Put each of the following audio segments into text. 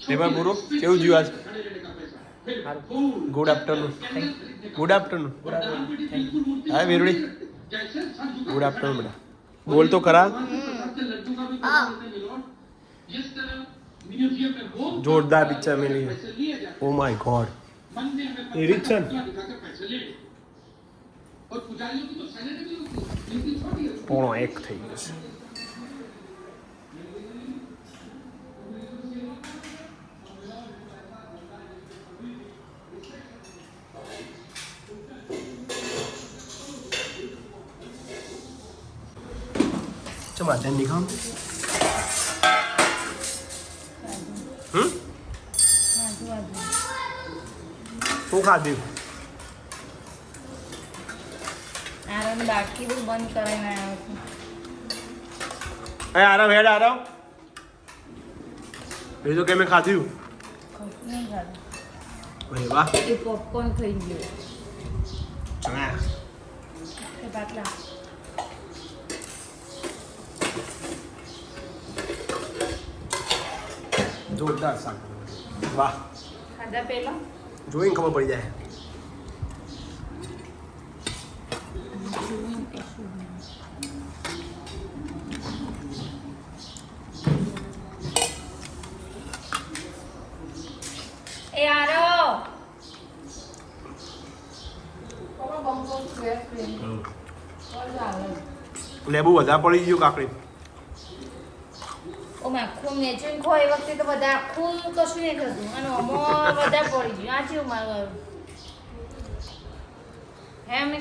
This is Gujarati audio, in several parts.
પેપર પૂરું કેવું જીવ આજ ગુડ આફ્ટરનૂન ગુડ આફ્ટરનૂન હા વીરડી ગુડ આફ્ટરનૂન બેટા બોલ તો ખરા જોરદાર પિક્ચર મેલી ઓ માય ગોડ એવી છે પોણો એક થઈ ગયો છે टमाटर नहीं खाओ तू खा दी आराम बाकी भी बंद करे ना अरे आराम हेड आराम ये तो क्या मैं खाती हूँ नहीं खा अरे वाह ये पॉपकॉर्न खाई गयो चला ये बाटला जोरदार शाक वाह खाधा पेलो જોઈને ખબર પડી જાય ए आरो લેબુ વધારે પડી ગયું કાકડી ઓ માં આખું નેચું ખો એ વખતે તો બધા આખું કશું નહીં થતું અને અમો બધા પડી ગયું આ થયું મારું હે અમે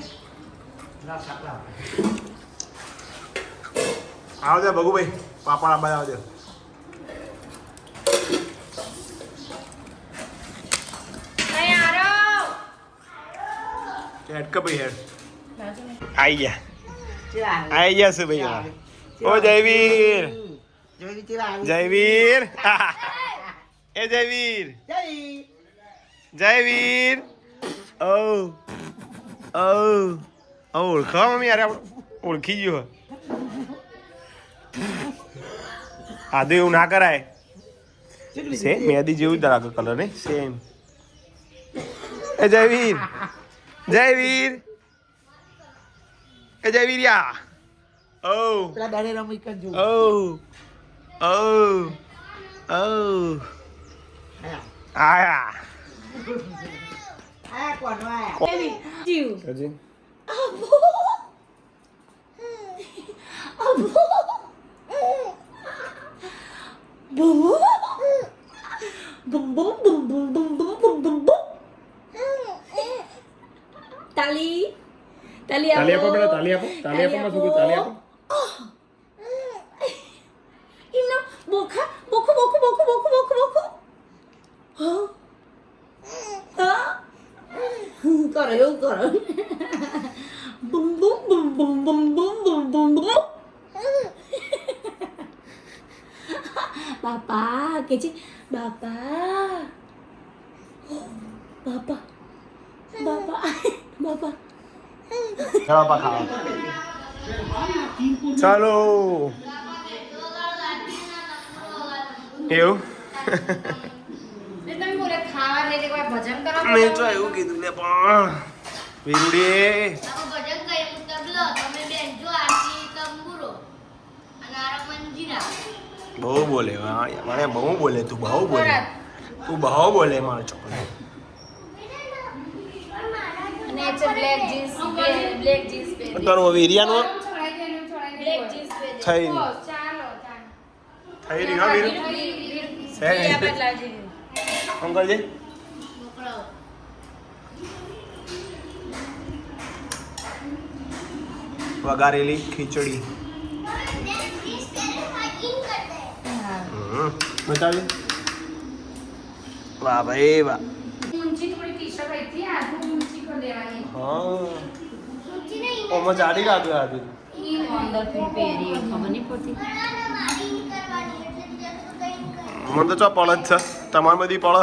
આવજે ભગુભાઈ પાપડ આંબા આવજે એ આરો હેડ કે ભાઈ હેડ બાજુ में આઈ ગયા છે ભાઈ ઓ જયવીર જયવીર એ જયવીર જયવીર ઓ ઓ ઓળખા મમ્મી યાર આપણે ઓળખી ગયો આદુ એવું ના કરાય સેમ મેદી જેવું જ લાગે કલર નહીં સેમ એ જયવીર જયવીર એ જયવીર યા ઓ પેલા દાડે રમી કરજો ઓ ઓ ઓ આયા આ કોણ આયા જીવ હજી તાલી તાલી તાલી આપો બેટા તાલી આપો માં શું તાલી આપો ઇનો બોખા બોખો બોખો બોખો બોખો બોખો બોખો હા હા કરો એવું કરો બુમ બુમ બુમ બુમ બુમ બુમ બુમ બુમ બુમ બાપા કે છે બાપા બાપા બાપા બાપા ચાલો પા ખાવા ચાલો એવું તમે બોલે ખાવા લે કોઈ ભજન કરો મેં તો એવું કીધું ને પણ વીરુડી ભજન કઈ તબલો તમે બેન જો આરતી તંબુરો અને આરા મંજીરા બહુ બોલે મને બહુ બોલે તું બહુ બોલે મારો છોકરો અને એ છે બ્લેક જીન્સ બ્લેક જીન્સ પહેરી તારો વીરિયાનો બ્લેક જીન્સ પહેરી થઈ ચાલો થઈ રહી હા વીરુ યા બદલાજી અંકલજી મોકલાઓ વઘારેલી ખીચડી બતાવી વાહ ભાઈ વાહ ઊંચી થોડી ટી-શર્ટ આવી હતી આ ઊંચી કર દેવાની હા ઓમાં ચાડી લાગ્યું આજે ઈ અંદર થી પહેરી ખબર નહીં પડતી મને તો ચા પળ જ છે તમારે બધી પળ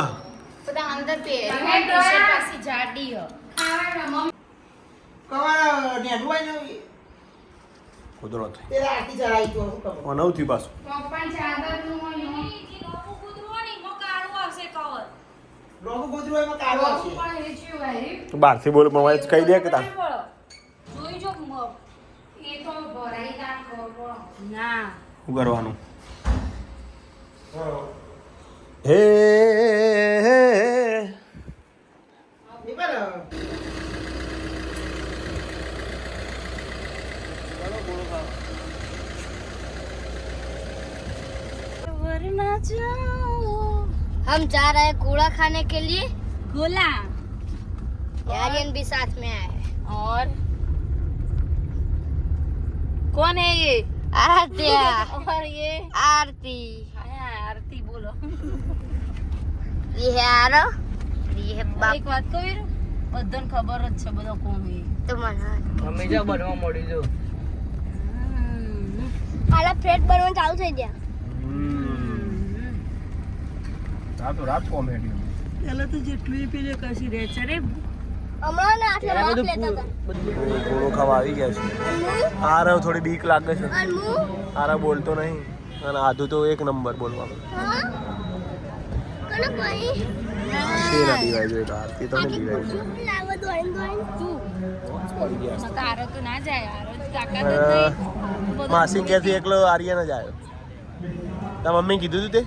બધા અંદર પહેરી ટી-શર્ટ પાછી જાડી હ કવા ને ડુઆઈ નો કુદરત પેલા આરતી ચડાઈ તો શું ખબર નવ થયું પાછું પપ્પા ચાદર નું હોય આખું ગોદરું એમાં કાઢવા છે. પણ વેચ્યું ભાઈ બહારથી બોલ મમ્મી કહી દે કે તાર જોઈ જો એ તો ભરાઈ નાખો ના શું કરવાનું હે એ પર वरना जाओ हम जा रहे हैं कूड़ा खाने के लिए गोला आर्यन भी साथ में आया है और कौन है ये आरतिया और ये आरती हाँ, आरती बोलो ये है आरो ये है बाप એક વાત કહું બધાને ખબર જ છે બધો કોણ છે तो मन હંમેશા બનવા મળી જો આલા ફ્રેટ બનવાનું ચાલુ થઈ ગયા રાતો રાત કોમેડી પેલા તો જેટલું પેલે કશી રહે છે રે હમણાં ને આટલા બાપ લેતા હતા થોડો ખાવા આવી ગયા છે આ રહ્યો થોડી બીક લાગે છે અનમુ આરા બોલતો નહીં અને આધું તો એક નંબર બોલવામાં હા કને કોઈ શેના દીવાય જોઈએ તો આરતી તો નહીં દીવાય છે લાવા દોઈન દોઈન તું પડી ગયા છે. તારો તો ના જાય આરો તાકાત જ નહીં બધું માસી ક્યાંથી એકલો આર્યન જ આવ્યો તાર મમ્મી કીધું તું તે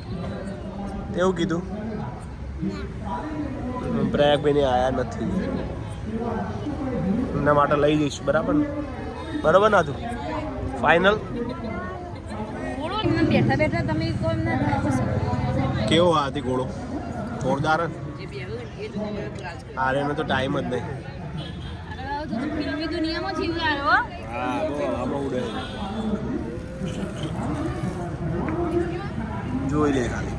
તેવું કીધું પ્રયાગભાઈને આયા નથી એમના માટે લઈ જઈશું બરાબર ને બરાબર ના તું ફાઇનલ થોડો એમને બેઠા બેઠા તમે કોમ ના કેવો આ હતી ઘોડો જોરદાર જ. જે બેહું એ જો રાજ આર્યનો તો ટાઈમ જ નહીં અરે તો ફિલ્મી દુનિયામાં જીવ આવ્યો હા બહુ આમાં ઉડે જોઈ લે ખાલી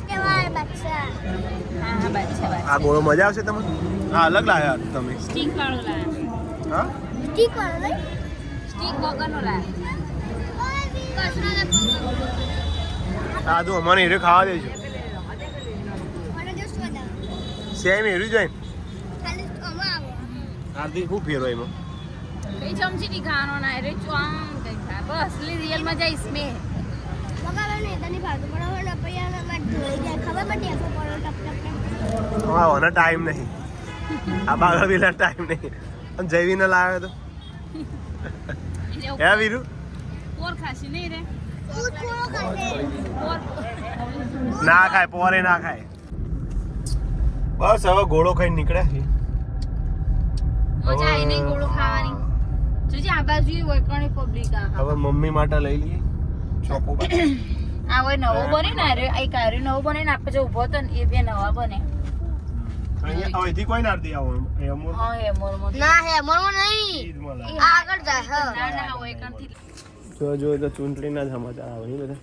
કેવાય બચ્ચા હા હા બાદશાહ આ ગોળો મજા આવશે તમને હા અલગ લાયા તમે સ્ટીક વાળો લાયા હા ઠીક વાળો નહીં સ્ટીક વગરનો લાયા આ તો અમારે હીરે ખાવા દેજો મને જસ્ટ વધારે સેમ હીરું જાય ને ખાલી આમાં આવો આરતી ખૂબ ફેરો એમાં કઈ ચમચી ની ખાવાનો ના રે ચોમ કઈ ખા બસ અસલી રિયલ માં જઈશ મે બગાડો નહીં તને ભાગતું પણ હવે ને પૈયા માં ધોઈ જાય ખબર પડી આપો પડો ટપ ટપ ટપ હા ઓને ટાઈમ નહીં આ બાગળ પેલા ટાઈમ નહીં અને જયવીને લાવ્યો તો હે વીરુ પોર ખાસી નહીં રે તું થોડો ખાશે પોર ના ખાય પોરે ના ખાય બસ હવે ઘોડો ખાઈને નીકળ્યા છે મજા આવી નહીં ગોળો ખાવાની જોજે આ બાજુ વૈકણી પબ્લિક આ હવે મમ્મી માટે લઈ લઈએ ચોકોબાર આ હોય નવો બને ને અરે એક આરે નવો બને ને આપણે જો ઊભો હતો ને એ બે નવા બને અહીંયા હવેથી કોઈ ના આરતી આવો એમ હા હે મોર મોર ના હે મરમો નહીં ઈદમાં લાગે. આગળ જાય હા ના ના વૈકણથી જો તો ચૂંટણીના જ સમાચાર આવે નહીં બધા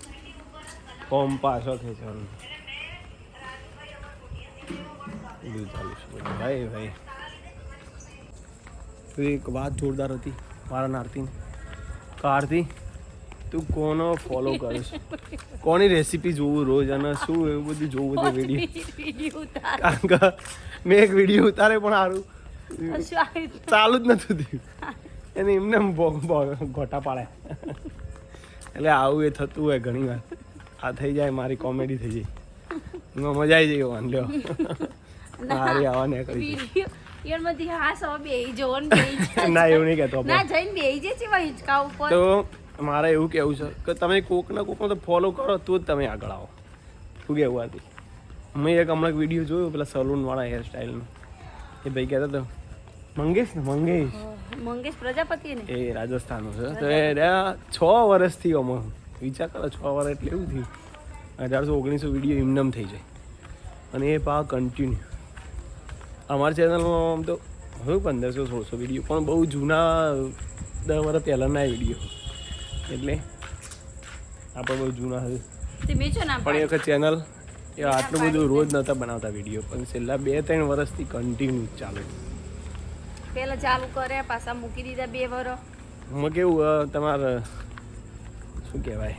કોમ પાછો ખેંચવાનું બધું ચાલુ છે બધું. ભાઈ ભાઈ તો એક વાત જોરદાર હતી મારા નારતીને આરતી તું કોનો ફોલો કરીશ કોની રેસીપી જોવું રોજ અને શું એવું બધું જોવું છે વિડીયો કારણ કે મેં એક વિડીયો ઉતારે પણ સારું ચાલુ જ નતું થયું એને એમને ગોટા પાડે એટલે આવું એ થતું હોય ઘણી વાર આ થઈ જાય મારી કોમેડી થઈ જાય એમાં મજા આવી જાય વાંધો મારી આવા ને કરી ઈયરમાંથી હા સો બેહી જોવો ને બેહી ના એવું નહીં કહેતો ના જઈને બેહી જે છે હિંચકા ઉપર તો મારે એવું કહેવું છે કે તમે કોકના કોકનો તો ફોલો કરો તો જ તમે આગળ આવો શું કહેવું હતી મેં એક હમણાં વિડીયો જોયો પેલા સલૂનવાળા હેરસ્ટાઈલનો એ ભાઈ કહેતા હતો મંગેશ ને મંગેશ મંગેશ પ્રજાપતિ ને એ રાજસ્થાનનું છે તો એ રહ્યા 6 વર્ષથી અમે વિચાર કરો 6 વર્ષ એટલે એવું થયું 1800-1900 વિડીયો એમનેમ થઈ જાય અને એ પા કન્ટિન્યુ અમારી ચેનલમાં આમ તો હવે 1500-1600 વિડીયો પણ બહુ જૂના 10 વર્ષ પહેલાંના વિડીયો એટલે આપણે બહુ જૂના હતું તે મેચો નામ પણ એ વખત ચેનલ એ આટલું બધું રોજ નહોતા બનાવતા વિડીયો પણ છેલ્લા 2-3 વર્ષથી કન્ટિન્યુ ચાલે પેલા ચાલુ કરે પાછા મૂકી દીધા 2 વર્ષ એમાં કેવું તમારે શું કહેવાય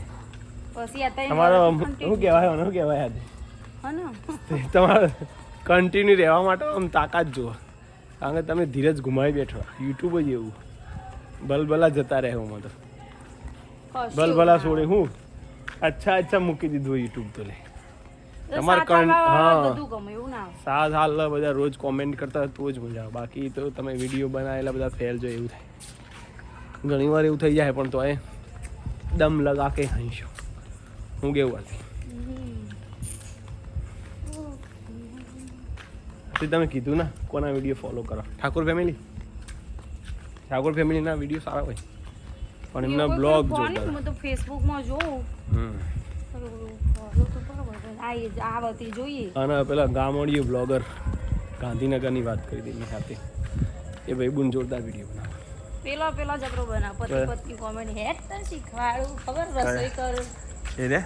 પછી આ ત્રણ તમારો વર્ષ શું કહેવાય શું કહેવાય આજે હા ને તમારે કન્ટિન્યુ રહેવા માટે આમ તાકાત જુઓ કારણ કે તમે ધીરજ ગુમાવી બેઠો યુટ્યુબ જ એવું બલબલા જતા રહે એમાં તો કશું બલબલા છોડે હું અચ્છા મૂકી દીધું યુટ્યુબ તો લે તમારે સાથ હાલવા બધું ગમે એવું ના આવે. સાત હાલ બધા રોજ કોમેન્ટ કરતા હોય તો જ મજા આવે. બાકી તો તમે વિડીયો બનાવેલા બધા ફેલ જો એવું થાય. ઘણી વાર એવું થઈ જાય પણ તો એ દમ લગા કે હંશો હું કેવું હતી તમે કીધું ને કોના વિડીયો ફોલો કરો. ઠાકોર ફેમિલીના વિડીયો સારા હોય પણ એમના એવું બ્લોગ કોઈ જોતા ફોન હું તો ફેસબુકમાં જોઉં follow તો બરાબર આવતી જોઈએ. અને પેલા ગામડીયો બ્લોગર ગાંધીનગરની વાત કરી હતી એની સાથે એ ભાઈ બુન જોરદાર વિડીયો બનાવે. પેલા જબરો બનાવ પતિ પત્ની કોમેડી હેડ તને શીખવાડું ખબર રસોઈ કર એ રે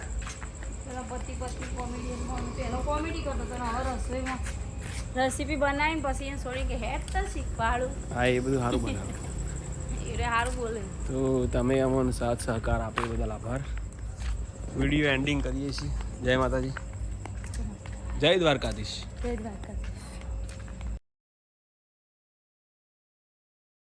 પેલા પતિ પત્ની કોમેડી પેલો કોમેડી કરતો હતો ને હવે રસોઈમાં રેસીપી બનાવીને પછી એને છોડી કે હેડ તને શીખવાડું. હા એ બધું સારું બનાવે. એ સારું બોલે. તો તમે અમને સાથ સહકાર આપો એ બદલ આભાર. વિડીયો એન્ડિંગ કરીએ છીએ. જય માતાજી, જય દ્વારકાધીશ. જય દ્વારકા.